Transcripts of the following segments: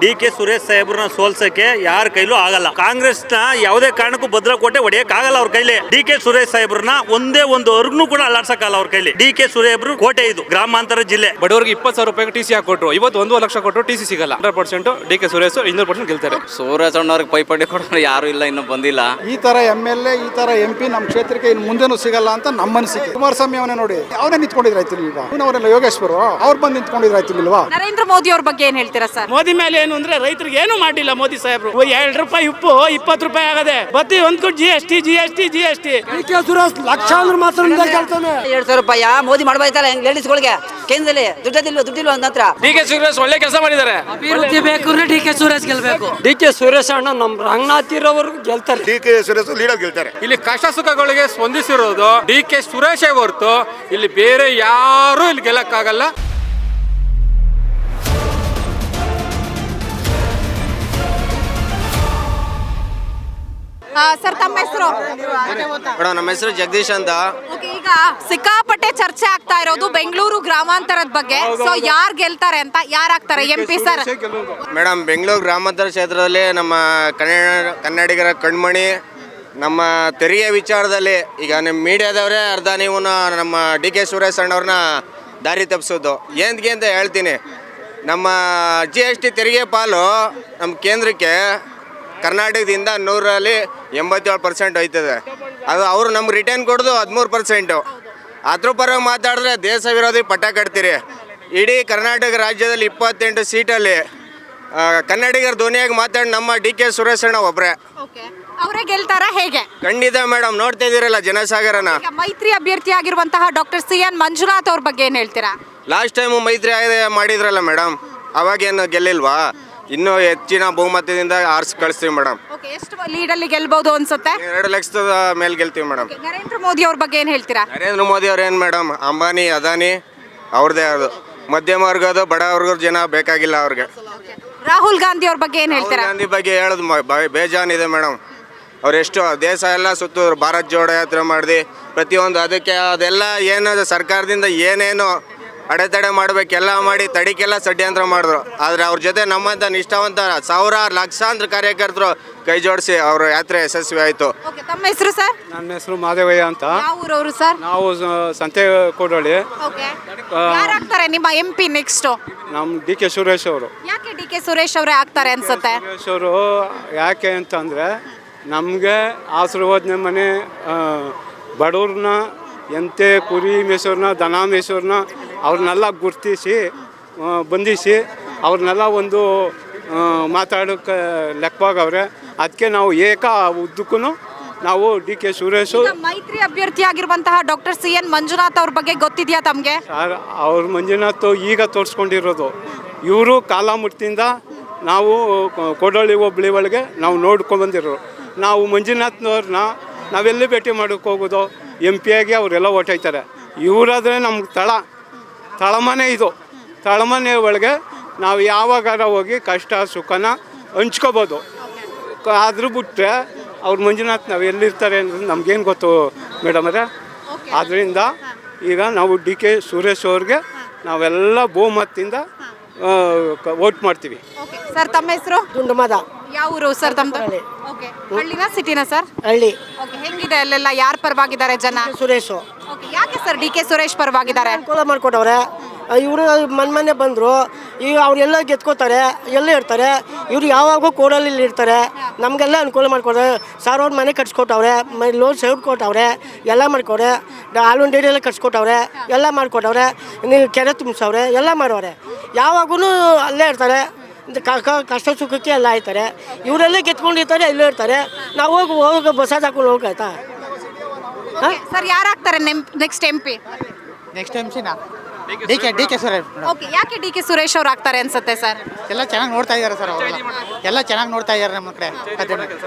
ಡಿ.ಕೆ. ಸುರೇಶ್ ಸಾಹೇಬ್ರನ್ನ ಸೋಲ್ಸಕ್ಕೆ ಯಾರ ಕೈಲೂ ಆಗಲ್ಲ. ಕಾಂಗ್ರೆಸ್ನ ಯಾವುದೇ ಕಾರಣಕ್ಕೂ ಭದ್ರಕೋಟೆ ಹೊಡೆಯಕ್ ಆಗಲ್ಲ ಅವ್ರ ಕೈಲಿ. ಡಿ.ಕೆ. ಸುರೇಶ್ ಸಾಹೇಬ್ರನ್ನ ಒಂದೇ ಒಂದು ಅರ್ಗ್ನು ಕೂಡ ಅಲ್ಲಾಡ್ಸಕ್ಕಾಗಲ್ಲ ಅವ್ರ ಕೈಲಿ. ಡಿ.ಕೆ. ಸುರೇಶ್ರು ಕೋಟೆ ಇದು ಗ್ರಾಮಾಂತರ ಜಿಲ್ಲೆ. ಬಡವರಿಗೆ 20,000 ರೂಪಾಯಿ ಟಿ ಸಿ ಹಾಕೊಟ್ರು, ಇವತ್ತು 1 ಲಕ್ಷ ಕೊಟ್ಟರು ಟಿ ಸಿ ಸಿಗಲ್ಲ. 100% ಡಿ.ಕೆ. ಸುರೇಶ್ 200% ಗೆಲ್ತಾರೆ. ಸೂರಜ್ ಅಣ್ಣವ್ರಿಗೆ ಪೈಪೋಟಿ ಕೊಡೋರು ಯಾರು ಇಲ್ಲ, ಇನ್ನೂ ಬಂದಿಲ್ಲ. ಈ ತರ MLA ಈ ತರ MP ನಮ್ಮ ಕ್ಷೇತ್ರಕ್ಕೆ ಇನ್ನು ಮುಂದೆನೂ ಸಿಗಲ್ಲ ಅಂತ ನಮ್ಮ ಅನಿಸಿಕೆ. ಕುಮಾರಸ್ವಾಮಿ ಅವನೇ ನೋಡಿ, ಅವನೇ ನಿಂತ್ಕೊಂಡಿದ್ರಾಯ್ತು ಇಲ್ವಾ? ಅವರೆಲ್ಲ ಯೋಗೇಶ್ವರ ಅವ್ರು ಬಂದು ನಿಂತ್ಕೊಂಡಿದ್ರಾಯ್ತು ಇಲ್ವಾ? ನರೇಂದ್ರ ಮೋದಿ ಅವ್ರ ಬಗ್ಗೆ ಏನ್ ಹೇಳ್ತೀರಾ ಸರ್? ಮೋದಿ ಮೇಲೆ ಏನು ಅಂದ್ರೆ ರೈತರಿಗೆ ಏನು ಮಾಡಿಲ್ಲ ಮೋದಿ ಸಾಹೇಬ್ರು. 2 ರೂಪಾಯಿ ಉಪ್ಪು 20 ರೂಪಾಯಿ ಆಗದೆ, ಬತ್ತಿ ಒಂದ್ GST ಲಕ್ಷಾಂತರ ಮಾತ್ರ 2,000 ರೂಪಾಯಿ ಮೋದಿ ಮಾಡ್ಬೋದಲ್ಲ ಲೇಡೀಸ್ಗಳಿಗೆ ಕೇಂದ್ರದಲ್ಲಿ ದುಡ್ಡಿಲ್ಲ ಅಂತ ಹತ್ರ. ಡಿ.ಕೆ. ಸುರೇಶ್ ಒಳ್ಳೆ ಕೆಲಸ ಮಾಡಿದ್ದಾರೆ. ಅಭಿವೃದ್ಧಿ ಬೇಕು, ಡಿ.ಕೆ. ಸುರೇಶ್ ಗೆಲ್ಬೇಕು. ಡಿ.ಕೆ. ಸುರೇಶ್ ಅಣ್ಣ ನಮ್ಮ ರಂಗನಾಥಿರವರು ಗೆಲ್ತಾರೆ. ಡಿ.ಕೆ. ಸುರೇಶ್ ಲೀಡರ್ ಗೆಲ್ತಾರೆ. ಇಲ್ಲಿ ಕಷ್ಟ ಸುಖಗಳಿಗೆ ಸ್ಪಂದಿಸಿರೋದು ಡಿ.ಕೆ. ಸುರೇಶ್ ಹೊರತು ಇಲ್ಲಿ ಬೇರೆ ಯಾರು ಇಲ್ಲಿ ಗೆಲ್ಲಕ್ಕಾಗಲ್ಲ. ಸರ್ ತಮ್ಮ ಹೆಸರು? ಮೇಡಮ್ ನಮ್ಮ ಹೆಸರು ಜಗದೀಶ್ ಅಂತ. ಈಗ ಸಿಕ್ಕಾಪಟ್ಟೆ ಚರ್ಚೆ ಆಗ್ತಾ ಇರೋದು ಬೆಂಗಳೂರು ಗ್ರಾಮಾಂತರದ ಬಗ್ಗೆ. ಸೊ ಯಾರು ಗೆಲ್ತಾರೆ ಅಂತ, ಯಾರಾಗ್ತಾರೆ MP ಸರ್? ಮೇಡಮ್ ಬೆಂಗಳೂರು ಗ್ರಾಮಾಂತರ ಕ್ಷೇತ್ರದಲ್ಲಿ ನಮ್ಮ ಕನ್ನಡಿಗರ ಕಣ್ಮಣಿ, ನಮ್ಮ ತೆರಿಗೆ ವಿಚಾರದಲ್ಲಿ ಈಗ ನಿಮ್ಮ ಮೀಡಿಯಾದವರೇ ಅರ್ಧ ನೀವು ನಮ್ಮ ಡಿ.ಕೆ. ಸುರೇಶ್ ಅಣ್ಣವ್ರನ್ನ ದಾರಿ ತಪ್ಪಿಸೋದು ಏನಕ್ಕೆ ಅಂತ ಹೇಳ್ತೀನಿ. ನಮ್ಮ GST ತೆರಿಗೆ ಪಾಲು ನಮ್ಮ ಕೇಂದ್ರಕ್ಕೆ ಕರ್ನಾಟಕದಿಂದ 100ರಲ್ಲಿ 87% ಹೋಯ್ತದೆ. ಅದು ಅವರು ನಮ್ಗೆ ರಿಟರ್ನ್ ಕೊಡೋದು 13%. ಅದ್ರ ಪರವಾಗಿ ಮಾತಾಡಿದ್ರೆ ದೇಶ ವಿರೋಧಿ ಪಟ್ಟ ಕಟ್ತೀರಿ. ಇಡೀ ಕರ್ನಾಟಕ ರಾಜ್ಯದಲ್ಲಿ 28 ಸೀಟಲ್ಲಿ ಕನ್ನಡಿಗರ ಧ್ವನಿಯಾಗಿ ಮಾತಾಡಿ ನಮ್ಮ ಡಿ.ಕೆ. ಸುರೇಶ್ ಅಣ್ಣ ಒಬ್ಬರೇ. ಅವರೇ ಗೆಲ್ತಾರ ಹೇಗೆ? ಖಂಡಿತ ಮೇಡಮ್, ನೋಡ್ತಾ ಇದ್ದೀರಲ್ಲ ಜನಸಾಗರನ. ಮೈತ್ರಿ ಅಭ್ಯರ್ಥಿ ಆಗಿರುವಂತಹ ಡಾಕ್ಟರ್ CN ಮಂಜುನಾಥ್ ಅವ್ರ ಬಗ್ಗೆ ಏನ್ ಹೇಳ್ತೀರಾ? ಲಾಸ್ಟ್ ಟೈಮು ಮೈತ್ರಿ ಮಾಡಿದ್ರಲ್ಲ ಮೇಡಮ್, ಅವಾಗೇನು ಗೆಲ್ಲಿಲ್ವಾ? ಇನ್ನೂ ಹೆಚ್ಚಿನ ಬಹುಮತದಿಂದ ಆರಿಸಿ ಕಳಿಸ್ತೀವಿ ಮೇಡಮ್. ಎಷ್ಟು ಲೀಡಲ್ಲಿ ಗೆಲ್ಬಹುದು ಅನ್ಸುತ್ತೆ? 2 ಲಕ್ಷದ ಮೇಲೆ ಗೆಲ್ತೀವಿ ಮೇಡಮ್. ನರೇಂದ್ರ ಮೋದಿ ಅವ್ರ ಬಗ್ಗೆ ಏನ್ ಹೇಳ್ತೀರಾ? ನರೇಂದ್ರ ಮೋದಿ ಅವ್ರೇನು ಮೇಡಮ್, ಅಂಬಾನಿ ಅದಾನಿ ಅವ್ರದ್ದೇ ಅದು. ಮಧ್ಯಮ ವರ್ಗದ ಬಡ ವರ್ಗದ ಜನ ಬೇಕಾಗಿಲ್ಲ ಅವ್ರಿಗೆ. ರಾಹುಲ್ ಗಾಂಧಿ ಅವ್ರ ಬಗ್ಗೆ ಏನ್ ಹೇಳ್ತೀರಾ? ಗಾಂಧಿ ಬಗ್ಗೆ ಹೇಳೋದು ಬೇಜಾನಿದೆ ಮೇಡಮ್. ಅವರೆಷ್ಟು ದೇಶ ಎಲ್ಲ ಸುತ್ತಿದ್ರು, ಭಾರತ್ ಜೋಡೋ ಯಾತ್ರೆ ಮಾಡಿದೆ ಪ್ರತಿಯೊಂದು. ಅದಕ್ಕೆ ಅದೆಲ್ಲ ಏನು ಸರ್ಕಾರದಿಂದ ಏನೇನು ಅಡೆತಡೆ ಮಾಡಬೇಕೆಲ್ಲ ಮಾಡಿ ತಡಿಕೆಲ್ಲ ಷಡ್ಯಂತ್ರ ಮಾಡಿದ್ರು. ಆದರೆ ಅವ್ರ ಜೊತೆ ನಮ್ಮಂಥ ನಿಷ್ಠಾವಂತ ಸಾವಿರಾರು ಲಕ್ಷಾಂತರ ಕಾರ್ಯಕರ್ತರು ಕೈ ಜೋಡಿಸಿ ಅವ್ರ ಯಾತ್ರೆ ಯಶಸ್ವಿ ಆಯಿತು. ತಮ್ಮ ಹೆಸರು ಸರ್? ನನ್ನ ಹೆಸರು ಮಾದೇವಯ್ಯ ಅಂತ. ಯಾವ ಊರವರು ಸರ್? ನಾವು ಸಂತೆ ಕೋಡಳ್ಳಿ. ಯಾರಾಗ್ತಾರೆ ನಿಮ್ಮ MP ನೆಕ್ಸ್ಟ್? ನಮ್ಮ ಡಿ.ಕೆ. ಸುರೇಶ್ ಅವರು. ಯಾಕೆ ಡಿ.ಕೆ. ಸುರೇಶ್ ಅವರೇ ಆಗ್ತಾರೆ ಅನ್ಸುತ್ತೆ? ಸುರೇಶ್ ಅವರು ಯಾಕೆ ಅಂತಂದರೆ ನಮಗೆ ಆಶೀರ್ವಾದ ಮನೆ ಬಡವ್ರನ್ನ, ಎಂತೆ ಕುರಿ ಮೇಸೋರ್ನ, ದನ ಮೇಸೋರ್ನ ಅವ್ರನ್ನೆಲ್ಲ ಗುರ್ತಿಸಿ ಬಂಧಿಸಿ ಅವ್ರನ್ನೆಲ್ಲ ಒಂದು ಮಾತಾಡೋಕ್ಕೆ ಲೆಕ್ಕವಾಗವ್ರೆ. ಅದಕ್ಕೆ ನಾವು ಉದ್ದಕ್ಕೂ ನಾವು ಡಿ.ಕೆ. ಸುರೇಶು. ಮೈತ್ರಿ ಅಭ್ಯರ್ಥಿ ಆಗಿರುವಂತಹ ಡಾಕ್ಟರ್ CN ಮಂಜುನಾಥ್ ಅವ್ರ ಬಗ್ಗೆ ಗೊತ್ತಿದೆಯಾ ತಮಗೆ? ಅವ್ರ ಮಂಜುನಾಥ್ ಈಗ ತೋರಿಸ್ಕೊಂಡಿರೋದು. ಇವರು ಕಾಲಾಮುಟ್ಟಿಯಿಂದ ನಾವು ಕೋಡಳ್ಳಿ ಹೋಬಳಿ ಒಳಗೆ ನಾವು ನೋಡ್ಕೊಂಡ್ಬಂದಿರೋ. ನಾವು ಮಂಜುನಾಥ್ನವ್ರನ್ನ ನಾವೆಲ್ಲಿ ಭೇಟಿ ಮಾಡೋಕ್ಕೆ ಹೋಗೋದು? MP ಆಗಿ ಅವರೆಲ್ಲ ಓಟೈತಾರೆ. ಇವರಾದರೆ ನಮ್ಗೆ ತಳಮನೆ ಇದು. ತಳಮನೆ ಒಳಗೆ ನಾವು ಯಾವಾಗಾರ ಹೋಗಿ ಕಷ್ಟ ಸುಖನ ಹಂಚ್ಕೋಬೋದು. ಆದ್ರೂ ಬಿಟ್ಟರೆ ಅವ್ರು ಮಂಜುನಾಥ್ ನಾವು ಎಲ್ಲಿರ್ತಾರೆ ಅನ್ನೋದು ನಮಗೇನು ಗೊತ್ತು ಮೇಡಮರೇ. ಆದ್ದರಿಂದ ಈಗ ನಾವು ಡಿ.ಕೆ. ಸುರೇಶ್ ಅವ್ರಿಗೆ ನಾವೆಲ್ಲ ಬಹುಮತದಿಂದ ವೋಟ್ ಮಾಡ್ತೀವಿ. ಸರ್ ತಮ್ಮ ಹೆಸರು? ದುಂಡುಮದ. ಯಾವ ಊರು ಸರ್ ತಮ್ಮದು? ಹಳ್ಳಿನಾ ಸಿಟಿನಾ ಸರ್? ಹಳ್ಳಿ. ಹೆಂಗಿದೆ ಅಲ್ಲೆಲ್ಲ? ಯಾರು ಪರವಾಗಿದ್ದಾರೆ ಜನ? ಸುರೇಶು. ಯಾಕೆ ಸರ್ ಡಿ.ಕೆ. ಸುರೇಶ್ ಪರವಾಗಿದ್ದಾರೆ? ಅನುಕೂಲ ಮಾಡಿಕೊಟ್ಟವ್ರೆ. ಇವರು ಮೊನ್ನೆ ಬಂದರು. ಈಗ ಅವರೆಲ್ಲ ಗೆದ್ಕೋತಾರೆ, ಎಲ್ಲ ಇರ್ತಾರೆ. ಇವರು ಯಾವಾಗೂ ಕೋಡಲ್ಲಿ ಇರ್ತಾರೆ. ನಮಗೆಲ್ಲ ಅನುಕೂಲ ಮಾಡಿಕೊಡ್ತಾರೆ. ಸಾರ್ ಅವ್ರ ಮನೆ ಕಟ್ಸ್ಕೊಟ್ಟವ್ರೆ, ಲೋನ್ ಸೇವ್ ಕೊಟ್ಟವ್ರೆ, ಎಲ್ಲ ಮಾಡಿಕೊಡ್ರೆ. ಹಾಲು ಡೈರಿ ಎಲ್ಲ ಕಟ್ಸ್ಕೊಟ್ಟವ್ರೆ, ಎಲ್ಲ ಮಾಡಿಕೊಟ್ಟವ್ರೆ. ನೀವು ಕೆರೆ ತುಂಬಿಸವ್ರೆ, ಎಲ್ಲ ಮಾಡೋರೆ. ಯಾವಾಗೂ ಅಲ್ಲೇ ಇರ್ತಾರೆ. ಕಷ್ಟ ಸುಖಕ್ಕೆ ಎಲ್ಲ ಆಯ್ತಾರೆ. ಇವರೆಲ್ಲ ಗೆದ್ಕೊಂಡಿರ್ತಾರೆ, ಇಲ್ಲೇ ಇರ್ತಾರೆ. ನಾವು ಹೋಗಿ ಬಸ್ ಹಾಕೊಂಡು ಹೋಗಾಯ್ತಾ ಸರ್? ಯಾರಾಗ್ತಾರೆ ನೆಕ್ಸ್ಟ್ MP? ನೆಕ್ಸ್ಟ್ MCನಾ ಡಿ.ಕೆ. ಸುರೇಶ್. ಯಾಕೆ ಡಿ.ಕೆ. ಸುರೇಶ್ ಅವ್ರು ಆಗ್ತಾರೆ ಅನ್ಸುತ್ತೆ ಸರ್? ಎಲ್ಲ ಚೆನ್ನಾಗಿ ನೋಡ್ತಾ ಇದ್ದಾರೆ ಸರ್. ಅವರೆಲ್ಲ ಎಲ್ಲ ಚೆನ್ನಾಗಿ ನೋಡ್ತಾ ಇದ್ದಾರೆ ನಮ್ಮ ಕಡೆ.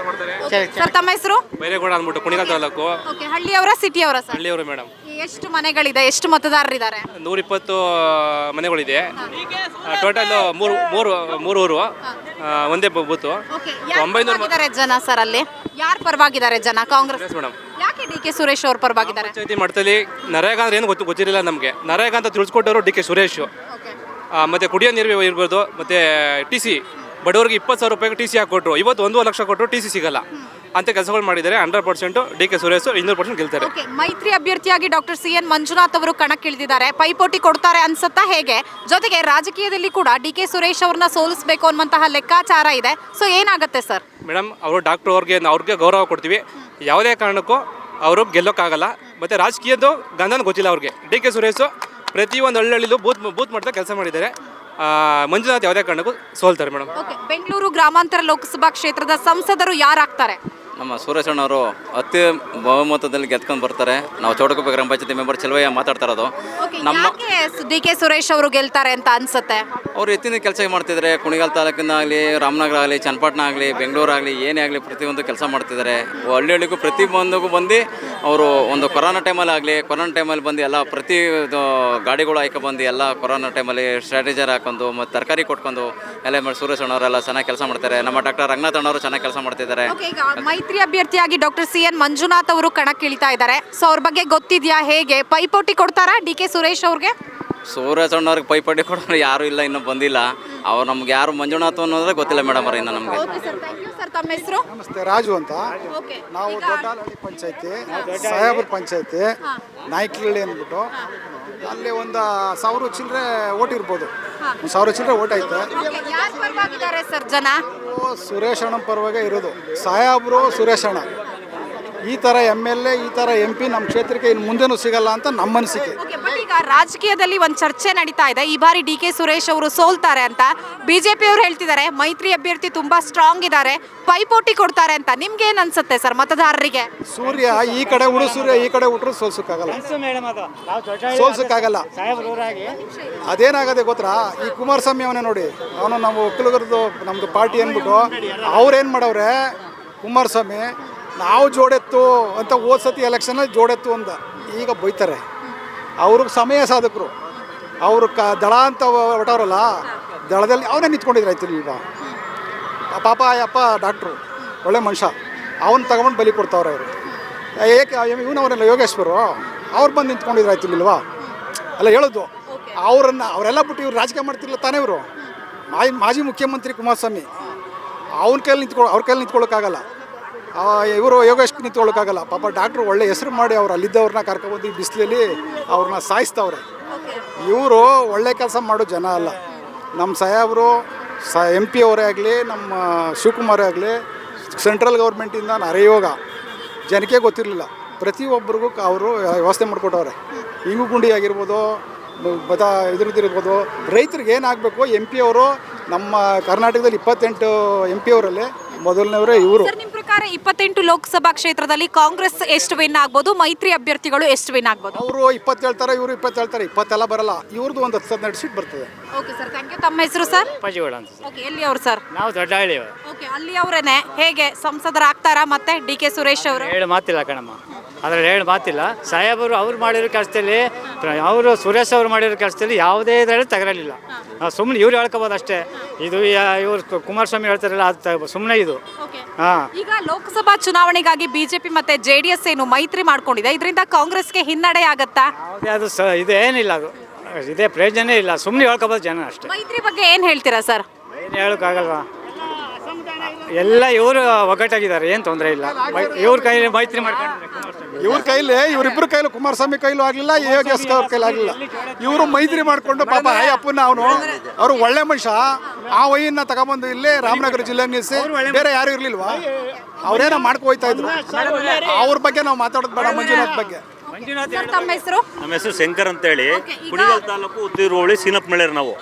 ಸರ್ ತಮ್ಮ ಹೆಸರು? ಬೈರೇಗೌಡ ಅಂದ್ಬಿಟ್ಟು ಕುಣಿಗಲ್ ತಾಲೂಕು. ಹಳ್ಳಿಯವರ ಸಿಟಿಯವರ ಸರ್? ಹಳ್ಳಿಯವರು ಮೇಡಮ್. ಎಷ್ಟು ಮನೆಗಳಿದೆ, ಎಷ್ಟು ಮತದಾರರಿದ್ದಾರೆ? 120 ಮನೆಗಳಿದೆ. ಟೋಟಲ್ ಮೂರು ಊರು, ಒಂದೇ ಬೂತು. 900 ಜನ ಸರ್. ಅಲ್ಲಿ ಯಾರು ಪರವಾಗಿದ್ದಾರೆ ಜನ? ಕಾಂಗ್ರೆಸ್ ಮೇಡಮ್. ಯಾಕೆ ಡಿ.ಕೆ. ಸುರೇಶ್ ಅವ್ರು ಪರವಾಗಿದ್ದಾರೆ? ಪಂಚಾಯತಿ ಮಟ್ಟದಲ್ಲಿ ನರೇಗಾ ಅಂದ್ರೆ ಏನು ಗೊತ್ತಿರಲಿಲ್ಲ ನಮಗೆ. ನರೇಗಾ ಅಂತ ತಿಳಿಸ್ಕೊಟ್ಟವರು ಡಿ.ಕೆ. ಸುರೇಶ್. ಮತ್ತು ಕುಡಿಯೋ ನೀರು ಇರ್ಬೋದು, ಮತ್ತು TC ಬಡವರಿಗೆ 20,000 ರೂಪಾಯಿಗೆ ಟಿ ಸಿ ಹಾಕೊಟ್ರು, ಇವತ್ತು 1 ಲಕ್ಷ ಕೊಟ್ಟರು ಟಿ ಸಿ ಸಿಗಲ್ಲ ಅಂತ ಕೆಲಸಗಳು ಮಾಡಿದ್ದಾರೆ. 100% ಡಿ ಕೆ ಸುರೇಶ್ 200% ಗೆಲ್ತಾರೆ. ಓಕೆ, ಮೈತ್ರಿ ಅಭ್ಯರ್ಥಿಯಾಗಿ ಡಾಕ್ಟರ್ ಸಿ ಎನ್ ಮಂಜುನಾಥ್ ಅವರು ಕಣಕ್ಕಿಳಿದಿದ್ದಾರೆ. ಪೈಪೋಟಿ ಕೊಡ್ತಾರೆ ಅನ್ಸುತ್ತಾ ಹೇಗೆ? ಜೊತೆಗೆ ರಾಜಕೀಯದಲ್ಲಿ ಕೂಡ ಡಿ ಕೆ ಸುರೇಶ್ ಅವ್ರನ್ನ ಸೋಲಿಸಬೇಕು ಅನ್ನುವಂತಹ ಲೆಕ್ಕಾಚಾರ ಇದೆ. ಸೊ ಏನಾಗುತ್ತೆ ಸರ್? ಮೇಡಮ್, ಅವರು ಡಾಕ್ಟ್ರು ಅವ್ರಿಗೆ ಗೌರವ ಕೊಡ್ತೀವಿ. ಯಾವುದೇ ಕಾರಣಕ್ಕೂ ಅವರು ಗೆಲ್ಲೋಕ್ಕಾಗಲ್ಲ. ಮತ್ತು ರಾಜಕೀಯದ್ದು ಗಂಧನ ಗೊತ್ತಿಲ್ಲ ಅವ್ರಿಗೆ. ಡಿ ಕೆ ಸುರೇಶ್ ಪ್ರತಿಯೊಂದು ಹಳ್ಳಿಯಲ್ಲೂ ಬೂತ್ ಮಾಡ್ತಾ ಕೆಲಸ ಮಾಡಿದ್ದಾರೆ. ಮಂಜುನಾಥ್ ಯಾವುದೇ ಕಾರಣಕ್ಕೂ ಸೋಲ್ತಾರೆ ಮೇಡಮ್. ಓಕೆ, ಬೆಂಗಳೂರು ಗ್ರಾಮಾಂತರ ಲೋಕಸಭಾ ಕ್ಷೇತ್ರದ ಸಂಸದರು ಯಾರಾಗ್ತಾರೆ? ನಮ್ಮ ಸುರೇಶಣ್ಣವರು ಅತಿ ಬಹುಮತದಲ್ಲಿ ಗೆದ್ಕೊಂಡು ಬರ್ತಾರೆ. ನಾವು ಚೌಡಕುಪ್ಪೆ ಗ್ರಾಮ ಪಂಚಾಯತಿ ಮೆಂಬರ್ ಚೆಲುವಯ್ಯ ಮಾತಾಡ್ತಾ ಇರೋದು. ಡಿ ಕೆ ಸುರೇಶ್ ಅವರು ಗೆಲ್ತಾರೆ ಅಂತ ಅನ್ಸುತ್ತೆ? ಅವರು ಎತ್ತಿನ ಕೆಲಸ ಮಾಡ್ತಿದ್ದಾರೆ. ಕುಣಿಗಲ್ ತಾಲೂಕಿನ ಆಗಲಿ, ರಾಮನಗರ ಆಗಲಿ, ಚನ್ನಪಟ್ಟಣ ಆಗಲಿ, ಬೆಂಗಳೂರು ಆಗಲಿ, ಏನೇ ಆಗಲಿ ಪ್ರತಿಯೊಂದು ಕೆಲಸ ಮಾಡ್ತಿದ್ದಾರೆ. ಹಳ್ಳಿಗೂ ಪ್ರತಿಯೊಂದಿಗೂ ಬಂದು ಅವರು ಒಂದು ಕೊರೋನಾ ಟೈಮಲ್ಲಿ ಬಂದು ಎಲ್ಲ ಪ್ರತಿ ಗಾಡಿಗಳು ಬಂದು ಎಲ್ಲ ಕೊರೋನಾ ಟೈಮಲ್ಲಿ ಸ್ಟ್ರಾಟಜರ್ ಹಾಕೊಂಡು ಮತ್ತು ತರಕಾರಿ ಕೊಟ್ಕೊಂಡು ಎಲ್ಲ ಮಾಡಿ ಸುರೇಶ್ ಅಣ್ಣವರೆಲ್ಲ ಚೆನ್ನಾಗಿ ಕೆಲಸ ಮಾಡ್ತಾರೆ. ನಮ್ಮ ಡಾಕ್ಟರ್ ರಂಗನಾಥ್ ಅಣ್ಣವರು ಚೆನ್ನಾಗಿ ಕೆಲಸ ಮಾಡ್ತಿದ್ದಾರೆ. ಮೈತ್ರಿ ಅಭ್ಯರ್ಥಿಯಾಗಿ ಡಾಕ್ಟರ್ ಸಿ ಎನ್ ಮಂಜುನಾಥ್ ಅವರು ಕಣಕ್ಕಿಳಿತಾ ಇದ್ದಾರೆ. ಸೊ ಅವ್ರ ಬಗ್ಗೆ ಗೊತ್ತಿದ್ಯಾ? ಹೇಗೆ ಪೈಪೋಟಿ ಕೊಡ್ತಾರಾ ಡಿ ಕೆ ಸುರೇಶ್ ಅವ್ರಿಗೆ? ಸುರೇಶ್ ಅಣ್ಣವ್ರಿಗೆ ಪೈಪೋಟಿ ಕೊಡೋರು ಯಾರು ಇಲ್ಲ, ಇನ್ನೂ ಬಂದಿಲ್ಲ. ಅವ್ರು ನಮ್ಗೆ ಯಾರು ಮಂಜುನಾಥ್ ಅನ್ನೋದ್ರೆ ಗೊತ್ತಿಲ್ಲ ಮೇಡಮ್ ಅವ್ರು ಇನ್ನು ನಮಗೆ. ತಮ್ಮ ಹೆಸರು? ನಮಸ್ತೆ, ರಾಜು ಅಂತ. ನಾವು ದೊಡ್ಡಹಳ್ಳಿ ಪಂಚಾಯತಿ, ಸಾಹೇಬ್ರ ಪಂಚಾಯತಿ, ನಾಯ್ಕಳ್ಳಿ ಅಂದ್ಬಿಟ್ಟು ಅಲ್ಲಿ ಒಂದು 1000 ಚಿಲ್ಲರೆ ಓಟ್ ಇರ್ಬೋದು. 1000 ಚಿಲ್ಲರೆ ಓಟ್ ಐತೆ. ಸರ್ ಜನ ಸುರೇಶ್ ಅಣ್ಣ ಪರವಾಗೇ ಇರೋದು. ಸಾಹೇಬ್ರು ಸುರೇಶ್ ಅಣ್ಣ ಈ ಥರ MLA, ಈ ಥರ MP ನಮ್ಮ ಕ್ಷೇತ್ರಕ್ಕೆ ಇನ್ನು ಮುಂದೆನೂ ಸಿಗಲ್ಲ ಅಂತ ನಮ್ಮ ಅನಿಸಿಕೆ. ಈಗ ರಾಜಕೀಯದಲ್ಲಿ ಒಂದು ಚರ್ಚೆ ನಡೀತಾ ಇದೆ, ಈ ಬಾರಿ ಡಿ ಕೆ ಸುರೇಶ್ ಅವರು ಸೋಲ್ತಾರೆ ಅಂತ. ಬಿಜೆಪಿ ಅವರು ಹೇಳ್ತಿದ್ದಾರೆ ಮೈತ್ರಿ ಅಭ್ಯರ್ಥಿ ತುಂಬಾ ಸ್ಟ್ರಾಂಗ್ ಇದ್ದಾರೆ, ಪೈಪೋಟಿ ಕೊಡ್ತಾರೆ ಅಂತ. ನಿಮ್ಗೆ ಏನ್ ಅನ್ಸುತ್ತೆ ಸರ್ ಮತದಾರರಿಗೆ? ಸೂರ್ಯ ಈ ಕಡೆ ಉಡು, ಸೂರ್ಯ ಈ ಕಡೆ ಉಟ್ರು ಸೋಲ್ಸೋಕ್ಕಾಗಲ್ಲ. ಅದೇನಾಗದೆ ಗೊತ್ತಾ? ಈ ಕುಮಾರಸ್ವಾಮಿ ಅವನೇ ನೋಡಿ, ಅವನು ನಮ್ಮ ಒಕ್ಕಲಿಗರದು ನಮ್ಮದು ಪಾರ್ಟಿ ಅಂದ್ಬಿಟ್ಟು ಅವ್ರೇನು ಮಾಡವ್ರೆ, ಕುಮಾರಸ್ವಾಮಿ ನಾವು ಜೋಡೆತ್ತು ಅಂತ ಹೋದ ಸತಿ ಎಲೆಕ್ಷನಲ್ಲಿ ಜೋಡೆತ್ತು ಅಂದ, ಈಗ ಬೈತಾರೆ. ಅವ್ರಿಗೆ ಸಮಯ ಸಾಧಕರು, ಅವರು ದಳ ಅಂತ ಹೊಟ್ಟವ್ರಲ್ಲ, ದಳದಲ್ಲಿ ಅವನೇ ನಿಂತ್ಕೊಂಡಿದ್ರಾಯ್ತು ಇಲ್ವಾ? ಪಾಪ ಅಯ್ಯಪ್ಪ ಡಾಕ್ಟ್ರು ಒಳ್ಳೆ ಮನುಷ್ಯ, ಅವನು ತಗೊಂಡು ಬಲಿ ಕೊಡ್ತಾವ್ರೆ ಅವರು. ಏಕೆ ಇವನವರೆಲ್ಲ ಯೋಗೇಶ್ವರು ಅವ್ರು ಬಂದು ನಿಂತ್ಕೊಂಡಿದ್ರಾಯ್ತು ಇಲ್ವಾ? ಅಲ್ಲ ಹೇಳೋದು ಅವರೆಲ್ಲ ಬಿಟ್ಟು ಇವ್ರು ರಾಜಕೀಯ ಮಾಡ್ತಿರ್ಲಿಲ್ಲ ತಾನೇ. ಇವರು ಮಾಜಿ ಮುಖ್ಯಮಂತ್ರಿ ಕುಮಾರಸ್ವಾಮಿ, ಅವ್ರ ಕೈಯಲ್ಲಿ ನಿಂತ್ಕೊಳ್ಳೋಕ್ಕಾಗಲ್ಲ. ಇವರು ಯೋಗೇಶ್ ನಿಂತ್ಕೊಳ್ಳೋಕ್ಕಾಗಲ್ಲ. ಪಾಪ ಡಾಕ್ಟ್ರು ಒಳ್ಳೆ ಹೆಸರು ಮಾಡಿ ಅವ್ರು ಅಲ್ಲಿದ್ದವ್ರನ್ನ ಕರ್ಕೊಬಂದು ಬಿಸಿಲಲ್ಲಿ ಅವ್ರನ್ನ ಸಾಯಿಸ್ತವ್ರೆ. ಇವರು ಒಳ್ಳೆ ಕೆಲಸ ಮಾಡೋ ಜನ ಅಲ್ಲ. ನಮ್ಮ ಸಾಹೇಬರು MP ಅವರೇ ಆಗಲಿ, ನಮ್ಮ ಶಿವಕುಮಾರೇ ಆಗಲಿ, ಸೆಂಟ್ರಲ್ ಗೌರ್ಮೆಂಟಿಂದ ನರೇಯೋಗ ಜನಕ್ಕೆ ಗೊತ್ತಿರಲಿಲ್ಲ. ಪ್ರತಿಯೊಬ್ಬರಿಗೂ ಅವರು ವ್ಯವಸ್ಥೆ ಮಾಡಿಕೊಟ್ಟವ್ರೆ. ಇಂಗು ಗುಂಡಿ ಆಗಿರ್ಬೋದು, ಇದ್ರದ್ದಿರ್ಬೋದು. ರೈತರಿಗೆ ಏನಾಗಬೇಕು, MP ಅವರು ನಮ್ಮ ಕರ್ನಾಟಕದಲ್ಲಿ 28 MP ಅವರಲ್ಲಿ ಮೊದಲನೇವರೇ ಇವರು. ನಿಮ್ಮ ಪ್ರಕಾರ 28 ಲೋಕಸಭಾ ಕ್ಷೇತ್ರದಲ್ಲಿ ಕಾಂಗ್ರೆಸ್ ಎಷ್ಟು ವಿನ್ ಆಗ್ಬೋದು, ಮೈತ್ರಿ ಅಭ್ಯರ್ಥಿಗಳು ಎಷ್ಟು ವಿನ್ ಆಗ್ಬೋದು? ಅವರು 20 ಹೇಳ್ತಾರೆ, ಇವರು 20 ಹೇಳ್ತಾರೆ. 20 ಎಲ್ಲ ಬರಲ್ಲ, ಇವ್ರದ್ದು ಒಂದು 10-12 ಸೀಟ್ ಬರ್ತದೆ. Okay sir, thank you. ತಮ್ಮ ಹೆಸರು ಸರ್? ಪಜಿಗೋಳ ಅಂತ. ಓಕೆ, ಎಲ್ಲಿ ಅವರು ಸರ್? ನಾವು ದೊಡ್ಡಹಳ್ಳಿ. ಓಕೆ, ಅಲ್ಲಿ ಅವರೇನೆ. ಹೇಗೆ ಸಂಸದರಾಗ್ತಾರಾ ಮತ್ತೆ ಡಿ ಕೆ ಸುರೇಶ್ ಅವರು? ಹೇಳು ಮಾತಿಲ್ಲ ಕಣಮ್ಮ, ಅದ್ರಲ್ಲಿ ಹೇಳು ಮಾತಿಲ್ಲ. ಸಾಹೇಬರು ಅವ್ರು ಮಾಡಿರೋ ಕೆಲಸದಲ್ಲಿ, ಅವರು ಸುರೇಶ್ ಅವರು ಮಾಡಿರೋ ಕೆಲಸದಲ್ಲಿ ಯಾವುದೇ ಇದರಲ್ಲಿ ತಗರಲಿಲ್ಲ. ಸುಮ್ಮನೆ ಇವ್ರು ಹೇಳ್ಕೋಬೋದು ಅಷ್ಟೇ. ಇದು ಇವರು ಕುಮಾರಸ್ವಾಮಿ ಹೇಳ್ತಾರಲ್ಲ, ಅದು ಸುಮ್ಮನೆ ಇದು. ಈಗ ಲೋಕಸಭಾ ಚುನಾವಣೆಗಾಗಿ ಬಿಜೆಪಿ ಮತ್ತೆ JDS ಏನು ಮೈತ್ರಿ ಮಾಡ್ಕೊಂಡಿದೆ, ಇದರಿಂದ ಕಾಂಗ್ರೆಸ್ಗೆ ಹಿನ್ನಡೆ ಆಗತ್ತಾ? ಅದು ಇದೇನಿಲ್ಲ, ಅದು ಇದೇ ಪ್ರಯೋಜನ ಇಲ್ಲ. ಸುಮ್ಮನೆ ಹೇಳ್ಕೋಬೋದು ಜನ ಅಷ್ಟೇ. ಮೈತ್ರಿ ಬಗ್ಗೆ ಏನು ಹೇಳ್ತೀರಾ ಸರ್? ಏನು ಹೇಳೋಕ್ಕಾಗಲ್ವಾ? ಎಲ್ಲ ಇವರು ಒಗ್ಗಟ್ಟಾಗಿದ್ದಾರೆ, ಏನು ತೊಂದರೆ ಇಲ್ಲ. ಇವ್ರ ಕೈಲಿ ಮೈತ್ರಿ ಮಾಡ್ಕೊಂಡ್ರೆ ಇವ್ರ ಕೈಲಿ, ಇವರಿಬ್ಬರ ಕೈಲಿ, ಕುಮಾರಸ್ವಾಮಿ ಕೈಲೂ ಆಗಲಿಲ್ಲ, ಯೋಗೇಶ್ ಅವ್ರ ಕೈಲಿ ಆಗಲಿಲ್ಲ. ಇವರು ಮೈತ್ರಿ ಮಾಡಿಕೊಂಡು ಪಾಪ ಅಯ್ಯಪ್ಪನ ಅವರು ಒಳ್ಳೆ ಮನುಷ್ಯ. ಆ ವೈನ್ನ ತಗೊಂಬಂದು ಇಲ್ಲೇ ರಾಮನಗರ ಜಿಲ್ಲೆ ನಿಲ್ಲಿಸಿ, ಬೇರೆ ಯಾರು ಇರಲಿಲ್ವಾ? ಅವರೇನೋ ಮಾಡ್ಕೋಯ್ತಾ ಇದ್ರು. ಅವ್ರ ಬಗ್ಗೆ ನಾವು ಮಾತಾಡೋದು ಬೇಡ, ಮಂಜುನಾಥ್ ಬಗ್ಗೆ. ತಮ್ಮ ಹೆಸರು? ನಮ್ಮ ಹೆಸರು ಶಂಕರ್ ಅಂತೇಳಿ, ಕುಣಿಗಲ್ ತಾಲೂಕು ಉದ್ದಿರೋಳಿ ಸೀನಪ್ನಳ್ಳಿ. ನಾವು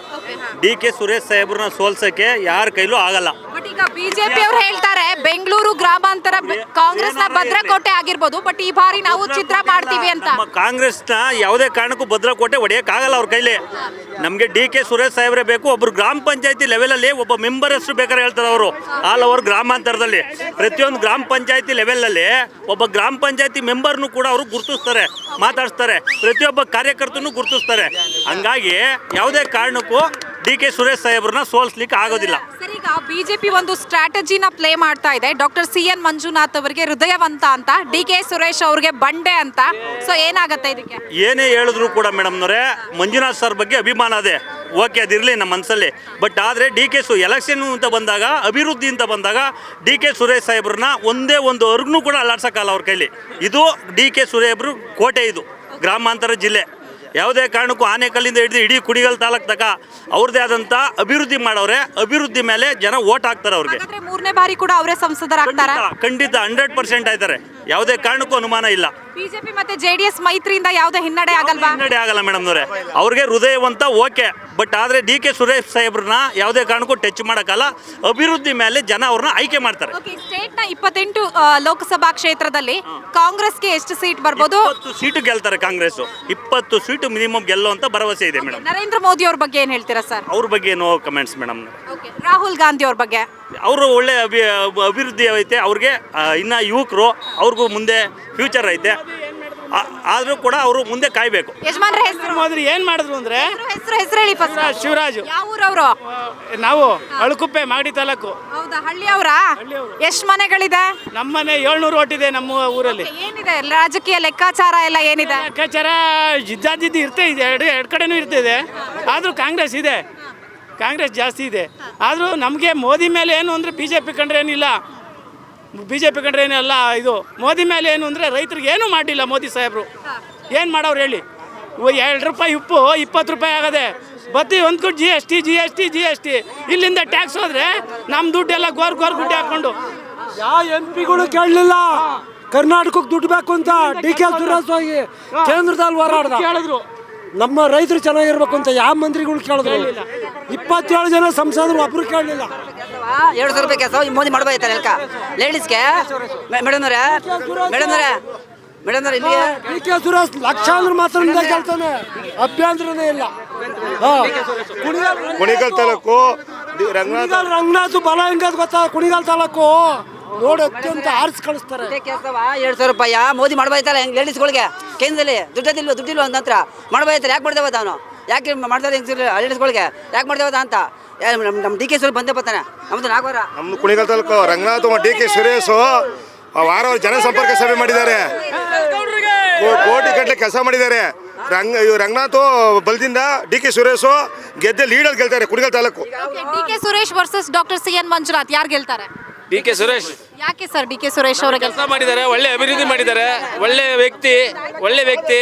ಡಿ ಕೆ ಸುರೇಶ್ ಸಾಹೇಬ್ರನ್ನ ಸೋಲ್ಸಕ್ಕೆ ಯಾರ ಕೈಲೂ ಆಗಲ್ಲ. ಬಟ್ ಈಗ ಬಿಜೆಪಿ ಅವ್ರು ಹೇಳ್ತಾರೆ ಬೆಂಗಳೂರು ಗ್ರಾಮಾಂತರ ಕಾಂಗ್ರೆಸ್ ನ ಭದ್ರಕೋಟೆ ಆಗಿರ್ಬೋದು, ಬಟ್ ಈ ಬಾರಿ ನಾವು ಚಿತ್ರ ಮಾಡ್ತೀವಿ ಅಂತ. ಕಾಂಗ್ರೆಸ್ನ ಯಾವುದೇ ಕಾರಣಕ್ಕೂ ಭದ್ರಕೋಟೆ ಹೊಡೆಯಕ್ಕಾಗಲ್ಲ ಅವ್ರ ಕೈಲಿ. ನಮಗೆ ಡಿ ಕೆ ಸುರೇಶ್ ಸಾಹೇಬ್ರೆ ಬೇಕು. ಒಬ್ರು ಗ್ರಾಮ ಪಂಚಾಯತಿ ಲೆವೆಲಲ್ಲಿ ಒಬ್ಬ ಮೆಂಬರ್ ಹೆಸರು ಬೇಕಾದ್ರೆ ಹೇಳ್ತಾರೆ ಅವರು. ಆಲ್ ಓವರ್ ಗ್ರಾಮಾಂತರದಲ್ಲಿ ಪ್ರತಿಯೊಂದು ಗ್ರಾಮ ಪಂಚಾಯತಿ ಲೆವೆಲಲ್ಲಿ ಒಬ್ಬ ಗ್ರಾಮ ಪಂಚಾಯತಿ ಮೆಂಬರ್ನು ಕೂಡ ಅವರು ಗುರುತಿಸ್ತಾರೆ, ಮಾತಾಡಿಸ್ತಾರೆ. ಪ್ರತಿಯೊಬ್ಬ ಕಾರ್ಯಕರ್ತನೂ ಗುರುತಿಸ್ತಾರೆ. ಹಂಗಾಗಿ ಯಾವುದೇ ಕಾರಣಕ್ಕೂ ಡಿ ಕೆ ಸುರೇಶ್ ಸಾಹೇಬ್ರನ್ನ ಸೋಲ್ಸ್ಲಿಕ್ಕೆ ಆಗೋದಿಲ್ಲ. ಸರ್, ಈಗ ಈಗ ಬಿಜೆಪಿ ಒಂದು ಸ್ಟ್ರಾಟಜಿನ ಪ್ಲೇ ಮಾಡ್ತಾ ಇದೆ. ಡಾಕ್ಟರ್ CN ಮಂಜುನಾಥ್ ಅವರಿಗೆ ಹೃದಯವಂತ ಅಂತ, DK ಸುರೇಶ್ ಅವ್ರಿಗೆ ಬಂಡೆ ಅಂತ. ಸೊ ಏನಾಗತ್ತೆ ಇದಕ್ಕೆ? ಏನೇ ಹೇಳಿದ್ರು ಕೂಡ ಮೇಡಮ್ನವರೇ, ಮಂಜುನಾಥ್ ಸರ್ ಬಗ್ಗೆ ಅಭಿಮಾನ ಅದೇ, ಓಕೆ, ಅದಿರಲಿ ನಮ್ಮ ಮನಸ್ಸಲ್ಲಿ. ಬಟ್ ಆದರೆ ಎಲೆಕ್ಷನ್ ಅಂತ ಬಂದಾಗ, ಅಭಿವೃದ್ಧಿ ಅಂತ ಬಂದಾಗ DK ಸುರೇಶ್ ಸಾಹೇಬ್ರನ್ನ ಒಂದೇ ಒಂದು ಅರ್ಗ್ನೂ ಕೂಡ ಅಲ್ಲಾಡ್ಸೋಕ್ಕಲ್ಲ ಅವ್ರ ಕೈಲಿ. ಇದು DK ಸುರೇಬ್ರು ಕೋಟೆ, ಇದು ಗ್ರಾಮಾಂತರ ಜಿಲ್ಲೆ. ಯಾವುದೇ ಕಾರಣಕ್ಕೂ ಆನೇಕಲ್ಲಿಂದ ಹಿಡಿದು ಇಡೀ ಕುಣಿಗಲ್ ತಾಲೂಕು ತನಕ ಅವ್ರದ್ದೇ ಆದಂಥ ಅಭಿವೃದ್ಧಿ ಮಾಡವ್ರೆ. ಅಭಿವೃದ್ಧಿ ಮೇಲೆ ಜನ ಓಟ್ ಹಾಕ್ತಾರೆ ಅವ್ರಿಗೆ. ಮೂರನೇ ಬಾರಿ ಕೂಡ ಅವರೇ ಸಂಸದರಾಗ್ತಾರ? ಖಂಡಿತ 100% ಆಯ್ತಾರೆ, ಯಾವುದೇ ಕಾರಣಕ್ಕೂ ಅನುಮಾನ ಇಲ್ಲ. ಬಿಜೆಪಿ ಮತ್ತೆ JDS ಮೈತ್ರಿಯಿಂದ ಯಾವುದೇ ಹಿನ್ನಡೆ ಆಗಲ್ವಾ? ಹಿನ್ನಡೆ ಆಗಲ್ಲ ಮೇಡಮ್ನವರೇ. ಅವ್ರಿಗೆ ಹೃದಯವಂತ ಓಕೆ, ಬಟ್ ಆದರೆ DK ಸುರೇಶ್ ಸಾಹೇಬ್ರನ್ನ ಯಾವುದೇ ಕಾರಣಕ್ಕೂ ಟಚ್ ಮಾಡೋಕ್ಕಲ್ಲ. ಅಭಿವೃದ್ಧಿ ಮೇಲೆ ಜನ ಅವ್ರನ್ನ ಆಯ್ಕೆ ಮಾಡ್ತಾರೆ. ಸ್ಟೇಟ್ನ 28 ಲೋಕಸಭಾ ಕ್ಷೇತ್ರದಲ್ಲಿ ಕಾಂಗ್ರೆಸ್ಗೆ ಎಷ್ಟು ಸೀಟ್ ಬರ್ಬೋದು? 20 ಸೀಟು ಗೆಲ್ತಾರೆ ಕಾಂಗ್ರೆಸ್. 20 ಸೀಟು ಮಿನಿಮಮ್ ಗೆಲ್ಲುವಂತ ಭರವಸೆ ಇದೆ ಮೇಡಮ್. ನರೇಂದ್ರ ಮೋದಿ ಅವ್ರ ಬಗ್ಗೆ ಏನ್ ಹೇಳ್ತೀರಾ ಸರ್? ಅವ್ರ ಬಗ್ಗೆ no comments madam. Rahul Gandhi ಅವ್ರ ಬಗ್ಗೆ? ಅವರು ಒಳ್ಳೆ ಅಭಿವೃದ್ಧಿ ಐತೆ ಅವ್ರಿಗೆ. ಇನ್ನು ಯುವಕರು, ಅವ್ರಿಗೂ ಮುಂದೆ ಫ್ಯೂಚರ್ ಐತೆ. ಆದರೂ ಕೂಡ ಅವರು ಮುಂದೆ ಕಾಯ್ಬೇಕು. ಯಜಮಾನ್ರ ಹೆಸರು ಏನ್ ಮಾಡಿದ್ರು ಅಂದ್ರೆ ಹೆಸರು ಹೇಳಿ ಫಸ್ಟ್. ಶಿವರಾಜು. ಯಾವ ಊರವರು? ನಾವು ಅಳಕುಪ್ಪೆ ಮಾಗಡಿ ತಾಲೂಕು. ಹೌದಾ, ಹಳ್ಳಿಯವರ? ಎಷ್ಟು ಮನೆಗಳಿದೆ? ನಮ್ಮನೆ 700 ಒಟ್ಟಿದೆ ನಮ್ಮ ಊರಲ್ಲಿ. ಏನಿದೆ ರಾಜಕೀಯ ಲೆಕ್ಕಾಚಾರ ಎಲ್ಲ ಏನಿದೆ? ಲೆಕ್ಕಾಚಾರ ಜಿದ್ದಾಜಿದ್ದು ಇರ್ತೇ ಇದೆ, ಎರಡು ಕಡೆನೂ ಇರ್ತದೆ. ಆದರೂ ಕಾಂಗ್ರೆಸ್ ಇದೆ, ಕಾಂಗ್ರೆಸ್ ಜಾಸ್ತಿ ಇದೆ. ಆದರೂ ನಮಗೆ ಮೋದಿ ಮೇಲೆ ಏನು ಅಂದರೆ BJP ಕಂಡ್ರೆ ಏನಿಲ್ಲ, BJP ಕಂಡ್ರೆ ಏನಲ್ಲ. ಇದು ಮೋದಿ ಮೇಲೆ ಏನು ಅಂದರೆ ರೈತರಿಗೆ ಏನೂ ಮಾಡಿಲ್ಲ ಮೋದಿ ಸಾಹೇಬರು. ಏನು ಮಾಡೋರು ಹೇಳಿ? 2 ರೂಪಾಯಿ ಉಪ್ಪು 20 ರೂಪಾಯಿ ಆಗದೆ. ಬತ್ತಿ ಒಂದು ಕೊಟ್ಟು GST ಇಲ್ಲಿಂದ ಟ್ಯಾಕ್ಸ್ ಹೋದರೆ ನಮ್ಮ ದುಡ್ಡೆಲ್ಲ ಗೋರ್ ಗುಡ್ಡೆ ಹಾಕ್ಕೊಂಡು. ಯಾವ MP ಕೇಳಲಿಲ್ಲ ಕರ್ನಾಟಕಕ್ಕೆ ದುಡ್ಡು ಬೇಕು ಅಂತ. DK ಸುರೇಶ್ ಹೋಗಿ ಕೇಂದ್ರದಲ್ಲಿ ಹೋರಾಡ್ದ. ಕೇಳಿದ್ರು ನಮ್ಮ ರೈತರು ಚೆನ್ನಾಗಿರ್ಬೇಕು ಅಂತ ಯಾವ ಮಂತ್ರಿಗಳು ಕೇಳಿದ್ರು? 27 ಜನ ಸಂಸದರು ಒಬ್ರು ಕೇಳಲಿಲ್ಲ. 200 ರೂಪಾಯಿ ಕೆಲಸ ಮೋದಿ ಮಾಡಬಾಯ್ತಾರೆ ಅಲ್ಕ ಲೇಡೀಸ್ಗೆ. ಮೇಡಮ್ನವ್ರೆ ಇಲ್ಲಿ DK ಸುರೇಶ್ ಲಕ್ಷಾಂತರ ಮಾತ್ರ ಕೇಳ್ತಾನೆ, ಅಭ್ಯಂತರನೇ ಇಲ್ಲ. ಕುಣಿಗಲ್ ತಾಲೂಕು ರಂಗನಾಥ್ ಬಲ ಹೆಂಗದ್ ಗೊತ್ತಾ? ಕುಣಿಗಲ್ ತಾಲೂಕು ನೋಡಿ ಅತ್ಯಂತ ಆರಿಸಿ ಕಳಿಸ್ತಾರೆ. 200 ರೂಪಾಯಿ ಮೋದಿ ಮಾಡಬಾಯ್ತಾರೆ ಲೇಡೀಸ್ಗಳಿಗೆ. ಕೇಂದ್ರದಲ್ಲಿ ದುಡ್ಡಿಲ್ವ ಅಂತ ಹತ್ರ ಮಾಡಬಾಯ್ತಾರೆ. ಯಾಕೆ ಮಾಡ್ದೇವ ಅವನು? ಯಾಕೆ ಮಾಡ್ತಾರೆ ಲೇಡೀಸ್ಗಳಿಗೆ? ಯಾಕೆ ಮಾಡ್ದೇವ ಅಂತ ನಮ್ಮ DK ಸುರೇಶ್ ಬಂದೇ ಬರ್ತಾನೆ. ನಮ್ದು ನಾಗವಾರ, ನಮ್ದು ಕುಣಿಗಲ್ ತಾಲೂಕು ರಂಗನಾಥ್ DK ಸುರೇಶ್ ವಾರ ಜನಸಂಪರ್ಕ ಸಭೆ ಮಾಡಿದ್ದಾರೆ. ಕೋಟಿ ಗಟ್ಟಲೆ ಕೆಲಸ ಮಾಡಿದ್ದಾರೆ. ರಂಗನಾಥ್ ಬಲದಿಂದ DK ಸುರೇಶ್ ಗೆದ್ದೆ ಲೀಡಲ್ಲಿ ಗೆಲ್ತಾರೆ Kunigal taluk. DK Suresh versus doctor CN Manjunath ಯಾರು ಗೆಲ್ತಾರೆ? DK ಸುರೇಶ್ ಯಾಕೆ ಸರ್ DK ಸುರೇಶ್ ಅವರ ಕೆಲಸ ಮಾಡಿದ್ದಾರೆ, ಒಳ್ಳೆ ಅಭಿವೃದ್ಧಿ ಮಾಡಿದ್ದಾರೆ, ಒಳ್ಳೆ ವ್ಯಕ್ತಿ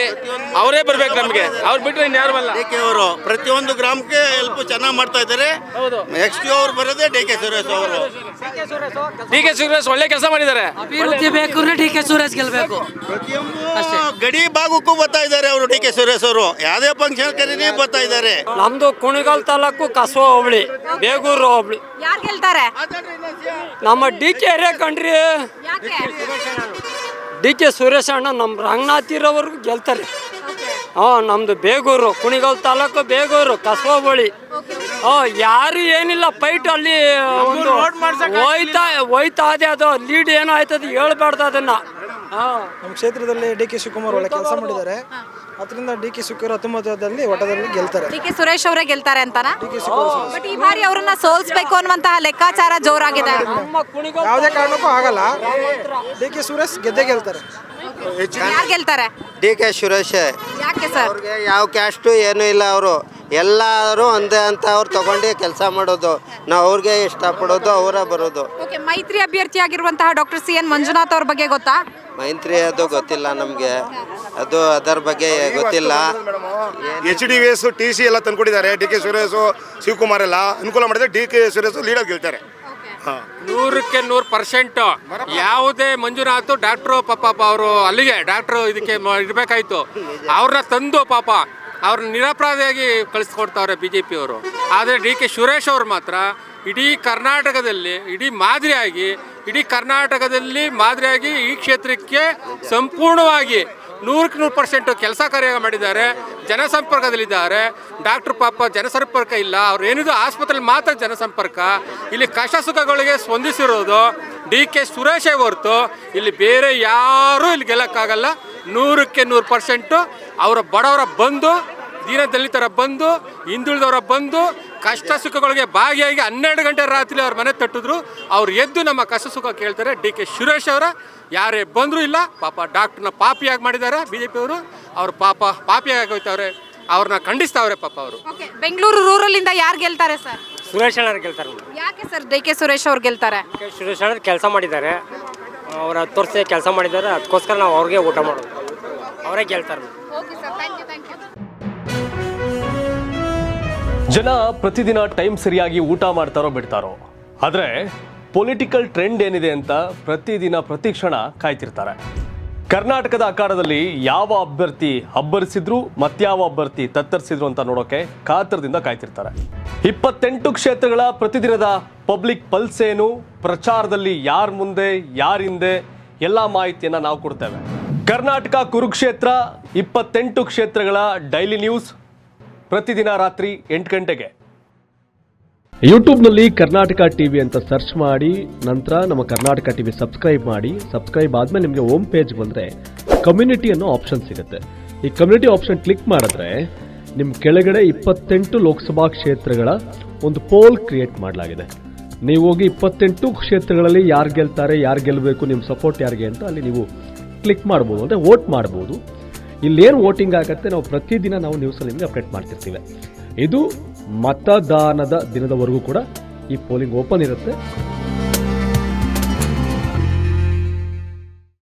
ಅವರೇ ಬರ್ಬೇಕು ನಮಗೆ. ಅವ್ರು ಬಿಟ್ಟರೆ ಇನ್ಯಾರು ಬಲ್ಲ. ಅವರು ಪ್ರತಿಯೊಂದು ಗ್ರಾಮಕ್ಕೆ ಹೆಲ್ಪ್ ಚೆನ್ನಾಗಿ ಮಾಡ್ತಾ ಇದ್ದಾರೆ. ನೆಕ್ಸ್ಟ್ ಅವ್ರು ಬರೋದೇ DK ಸುರೇಶ್ ಅವರು. DK ಸುರೇಶ್ ಒಳ್ಳೆ ಕೆಲಸ ಮಾಡಿದ್ದಾರೆ. ಅಭಿವೃದ್ಧಿ ಬೇಕು ಅಂದ್ರೆ DK ಸುರೇಶ್ ಗೆಲ್ಬೇಕು. ಗಡಿ ಭಾಗಕ್ಕೂ ಬರ್ತಾ ಇದ್ದಾರೆ ಅವರು. DK ಸುರೇಶ್ ಅವರು ಯಾವುದೇ ಫಂಕ್ಷನ್ ಕರೀರಿ ಬರ್ತಾ ಇದ್ದಾರೆ. ನಮ್ದು ಕುಣಿಗಲ್ ತಾಲೂಕು ಕಸವ ಹೋಬಳಿ, ಬೇಗೂರು ಹೋಬಳಿ. ಯಾರು ಗೆಲ್ತಾರೆ? ನಮ್ಮ DK ಕಣ್ರಿ, DK ಸುರೇಶ್ ಅಣ್ಣ ನಮ್ಮ ರಂಗನಾಥಿರವ್ರಿಗೂ ಗೆಲ್ತಾರೆ. ನಮ್ದು ಬೇಗೂರು, ಕುಣಿಗಲ್ ತಾಲೂಕು ಬೇಗೂರು, ಕಸವ ಹೋಬಳಿ. ಯಾರು ಏನಿಲ್ಲ ಫೈಟ್ ಅಲ್ಲಿ ಒಂದು ಹೋಯ್ತಾ ಇದೆ. ಅದು ಲೀಡ್ ಏನೋ ಆಯ್ತದ ಹೇಳ್ಬಾರ್ದು ಅದನ್ನ. ನಮ್ಮ ಕ್ಷೇತ್ರದಲ್ಲಿ DK ಶಿವಕುಮಾರ್ ಒಳ್ಳೆ ಕೆಲಸ ಮಾಡಿದ್ದಾರೆ. ಅದರಿಂದ DK ಶಿವಕುಮಾರ್ 19ರಲ್ಲಿ ಒಟ್ಟದಲ್ಲಿ ಗೆಲ್ತಾರೆ. DK ಸುರೇಶ್ ಅವರೇ ಗೆಲ್ತಾರೆ ಅಂತಾನ? ಬಟ್ ಈ ಬಾರಿ ಅವರನ್ನ ಸೋಲ್ಸ್ಬೇಕು ಅನ್ನುವಂತಹ ಲೆಕ್ಕಾಚಾರ ಜೋರಾಗಿದೆ. ಯಾವುದೇ ಕಾರಣಕ್ಕೂ ಆಗಲ್ಲ, DK ಸುರೇಶ್ ಗೆದ್ದೇ ಗೆಲ್ತಾರೆ. ಯಾರು ಗೆಲ್ತಾರೆ? DK ಸುರೇಶ್. ಯಾಕೆ ಸರ್? ಅವ್ರಿಗೆ ಯಾವ ಕ್ಯಾಸ್ಟು ಏನೂ ಇಲ್ಲ. ಅವರು ಎಲ್ಲರೂ ಒಂದೇ ಅಂತ ಅವ್ರು ತಗೊಂಡು ಕೆಲಸ ಮಾಡೋದು. ನಾವು ಅವ್ರಿಗೆ ಇಷ್ಟಪಡೋದು, ಅವರ ಬರೋದು. ಓಕೆ, ಮೈತ್ರಿ ಅಭ್ಯರ್ಥಿ ಆಗಿರುವಂತಹ ಡಾಕ್ಟರ್ CN ಮಂಜುನಾಥ್ ಅವ್ರ ಬಗ್ಗೆ ಗೊತ್ತಾ? ಮೈತ್ರಿ ಅದು ಗೊತ್ತಿಲ್ಲ ನಮಗೆ, ಅದು ಅದರ ಬಗ್ಗೆ ಗೊತ್ತಿಲ್ಲ. HDVS TC ಎಲ್ಲ ತಂದ್ಕೊಟ್ಟಿದ್ದಾರೆ. DK ಸುರೇಶ್ ಶಿವಕುಮಾರ್ ಎಲ್ಲ ಅನುಕೂಲ ಮಾಡಿದ್ರೆ DK ಸುರೇಶ್ ಲೀಡರ್ ಗೆಲ್ತಾರೆ. 100ಕ್ಕೆ 100% ಯಾವುದೇ ಮಂಜುನಾಥ್ ಡಾಕ್ಟ್ರು ಪಾಪ ಅವರು ಅಲ್ಲಿಗೆ ಡಾಕ್ಟ್ರು ಇದಕ್ಕೆ ಇರಬೇಕಾಯ್ತು. ಅವ್ರನ್ನ ತಂದು ಪಾಪ ಅವ್ರನ್ನ ನಿರಪರಾಧಿಯಾಗಿ ಕಳಿಸ್ಕೊಡ್ತಾವ್ರೆ BJP ಅವರು. ಆದರೆ DK ಸುರೇಶ್ ಅವರು ಮಾತ್ರ ಇಡೀ ಕರ್ನಾಟಕದಲ್ಲಿ ಮಾದರಿಯಾಗಿ ಈ ಕ್ಷೇತ್ರಕ್ಕೆ ಸಂಪೂರ್ಣವಾಗಿ 100ಕ್ಕೆ 100% ಕೆಲಸ ಕಾರ್ಯ ಮಾಡಿದ್ದಾರೆ. ಜನಸಂಪರ್ಕದಲ್ಲಿದ್ದಾರೆ. ಡಾಕ್ಟ್ರು ಪಾಪ ಜನಸಂಪರ್ಕ ಇಲ್ಲ, ಅವ್ರು ಏನಿದು ಆಸ್ಪತ್ರೆಯಲ್ಲಿ ಮಾತ್ರ ಜನಸಂಪರ್ಕ. ಇಲ್ಲಿ ಕಷ್ಟ ಸುಖಗಳಿಗೆ ಸ್ಪಂದಿಸಿರೋದು DK ಸುರೇಶೇ ಹೊರತು ಇಲ್ಲಿ ಬೇರೆ ಯಾರೂ ಇಲ್ಲಿ ಗೆಲ್ಲಕ್ಕಾಗಲ್ಲ. 100ಕ್ಕೆ 100% ಅವರ ಬಡವರ ಬಂದು, ದೀನದಲಿತರ ಬಂದು, ಹಿಂದುಳಿದವರ ಬಂದು, ಕಷ್ಟ ಸುಖಗಳಿಗೆ ಭಾಗಿಯಾಗಿ 12 ಗಂಟೆ ರಾತ್ರಿ ಅವ್ರ ಮನೆ ತಟ್ಟಿದ್ರು ಅವ್ರು ಎದ್ದು ನಮ್ಮ ಕಷ್ಟ ಸುಖ ಕೇಳ್ತಾರೆ. DK ಸುರೇಶ್ ಅವರ ಯಾರೇ ಬಂದರೂ ಇಲ್ಲ, ಪಾಪ ಡಾಕ್ಟ್ರನ್ನ ಪಾಪಿಯಾಗಿ ಮಾಡಿದ್ದಾರೆ BJP ಅವರು. ಅವ್ರು ಪಾಪಿಯಾಗಿ ಹೋಯ್ತವ್ರೆ, ಅವ್ರನ್ನ ಖಂಡಿಸ್ತಾವ್ರೆ ಪಾಪ ಅವರು. ಬೆಂಗಳೂರು ರೂರಲ್ ಇಂದ ಯಾರು ಗೆಲ್ತಾರೆ ಸರ್? ಸುರೇಶ್ ಅಣ್ಣ ಗೆಲ್ತಾರೆ. ಯಾಕೆ ಸರ್ DK ಸುರೇಶ್ ಅವ್ರು ಗೆಲ್ತಾರೆ? ಸುರೇಶ್ ಅಣ್ಣ ಕೆಲಸ ಮಾಡಿದ್ದಾರೆ, ಅವ್ರು 10 ವರ್ಷ ಕೆಲಸ ಮಾಡಿದ್ದಾರೆ, ಅದಕ್ಕೋಸ್ಕರ ನಾವು ಅವ್ರಿಗೆ ಊಟ ಮಾಡೋದು, ಅವರೇ ಗೆಲ್ತಾರೆ. ಜನ ಪ್ರತಿದಿನ ಟೈಮ್ ಸರಿಯಾಗಿ ಊಟ ಮಾಡ್ತಾರೋ ಬಿಡ್ತಾರೋ, ಆದರೆ ಪೊಲಿಟಿಕಲ್ ಟ್ರೆಂಡ್ ಏನಿದೆ ಅಂತ ಪ್ರತಿದಿನ ಪ್ರತಿಕ್ಷಣ ಕಾಯ್ತಿರ್ತಾರೆ. ಕರ್ನಾಟಕದ ಅಖಾಡದಲ್ಲಿ ಯಾವ ಅಭ್ಯರ್ಥಿ ಅಬ್ಬರಿಸಿದ್ರು ಮತ್ಯಾವ ಅಭ್ಯರ್ಥಿ ತತ್ತರಿಸಿದ್ರು ಅಂತ ನೋಡೋಕೆ ಕಾತರದಿಂದ ಕಾಯ್ತಿರ್ತಾರೆ. 28 ಕ್ಷೇತ್ರಗಳ ಪ್ರತಿದಿನದ ಪಬ್ಲಿಕ್ ಪಲ್ಸ್ ಏನು, ಪ್ರಚಾರದಲ್ಲಿ ಯಾರ ಮುಂದೆ ಯಾರ ಹಿಂದೆ ಎಲ್ಲ ಮಾಹಿತಿಯನ್ನ ನಾವು ಕೊಡ್ತೇವೆ. ಕರ್ನಾಟಕ ಕುರುಕ್ಷೇತ್ರ 28 ಕ್ಷೇತ್ರಗಳ ಡೈಲಿ ನ್ಯೂಸ್ ಪ್ರತಿದಿನ ರಾತ್ರಿ 8 ಗಂಟೆಗೆ ಯೂಟ್ಯೂಬ್ನಲ್ಲಿ ಕರ್ನಾಟಕ ಟಿವಿ ಅಂತ ಸರ್ಚ್ ಮಾಡಿ, ನಂತರ ನಮ್ಮ ಕರ್ನಾಟಕ ಟಿವಿ ಸಬ್ಸ್ಕ್ರೈಬ್ ಮಾಡಿ. ಸಬ್ಸ್ಕ್ರೈಬ್ ಆದಮೇಲೆ ನಿಮಗೆ ಹೋಮ್ ಪೇಜ್ ಬಂದರೆ ಕಮ್ಯುನಿಟಿ ಅನ್ನೋ ಆಪ್ಷನ್ ಸಿಗುತ್ತೆ. ಈ ಕಮ್ಯುನಿಟಿ ಆಪ್ಷನ್ ಕ್ಲಿಕ್ ಮಾಡಿದ್ರೆ ನಿಮ್ಮ ಕೆಳಗಡೆ 28 ಲೋಕಸಭಾ ಕ್ಷೇತ್ರಗಳ ಒಂದು ಪೋಲ್ ಕ್ರಿಯೇಟ್ ಮಾಡಲಾಗಿದೆ. ನೀವು ಹೋಗಿ 28 ಕ್ಷೇತ್ರಗಳಲ್ಲಿ ಯಾರು ಗೆಲ್ತಾರೆ, ಯಾರು ಗೆಲ್ಲಬೇಕು, ನಿಮ್ಮ ಸಪೋರ್ಟ್ ಯಾರಿಗೆ ಅಂತ ಅಲ್ಲಿ ನೀವು ಕ್ಲಿಕ್ ಮಾಡ್ಬೋದು, ಅಂದರೆ ವೋಟ್ ಮಾಡ್ಬೋದು. ಇಲ್ಲೇನು ವೋಟಿಂಗ್ ಆಗುತ್ತೆ ನಾವು ಪ್ರತಿದಿನ ನಾವು ನ್ಯೂಸಲ್ಲಿ ನಿಮಗೆ ಅಪ್ಡೇಟ್ ಮಾಡ್ತಿರ್ತೀವಿ. ಇದು ಮತದಾನದ ದಿನದವರೆಗೂ ಕೂಡ ಈ ಪೋಲಿಂಗ್ ಓಪನ್ ಇರುತ್ತೆ.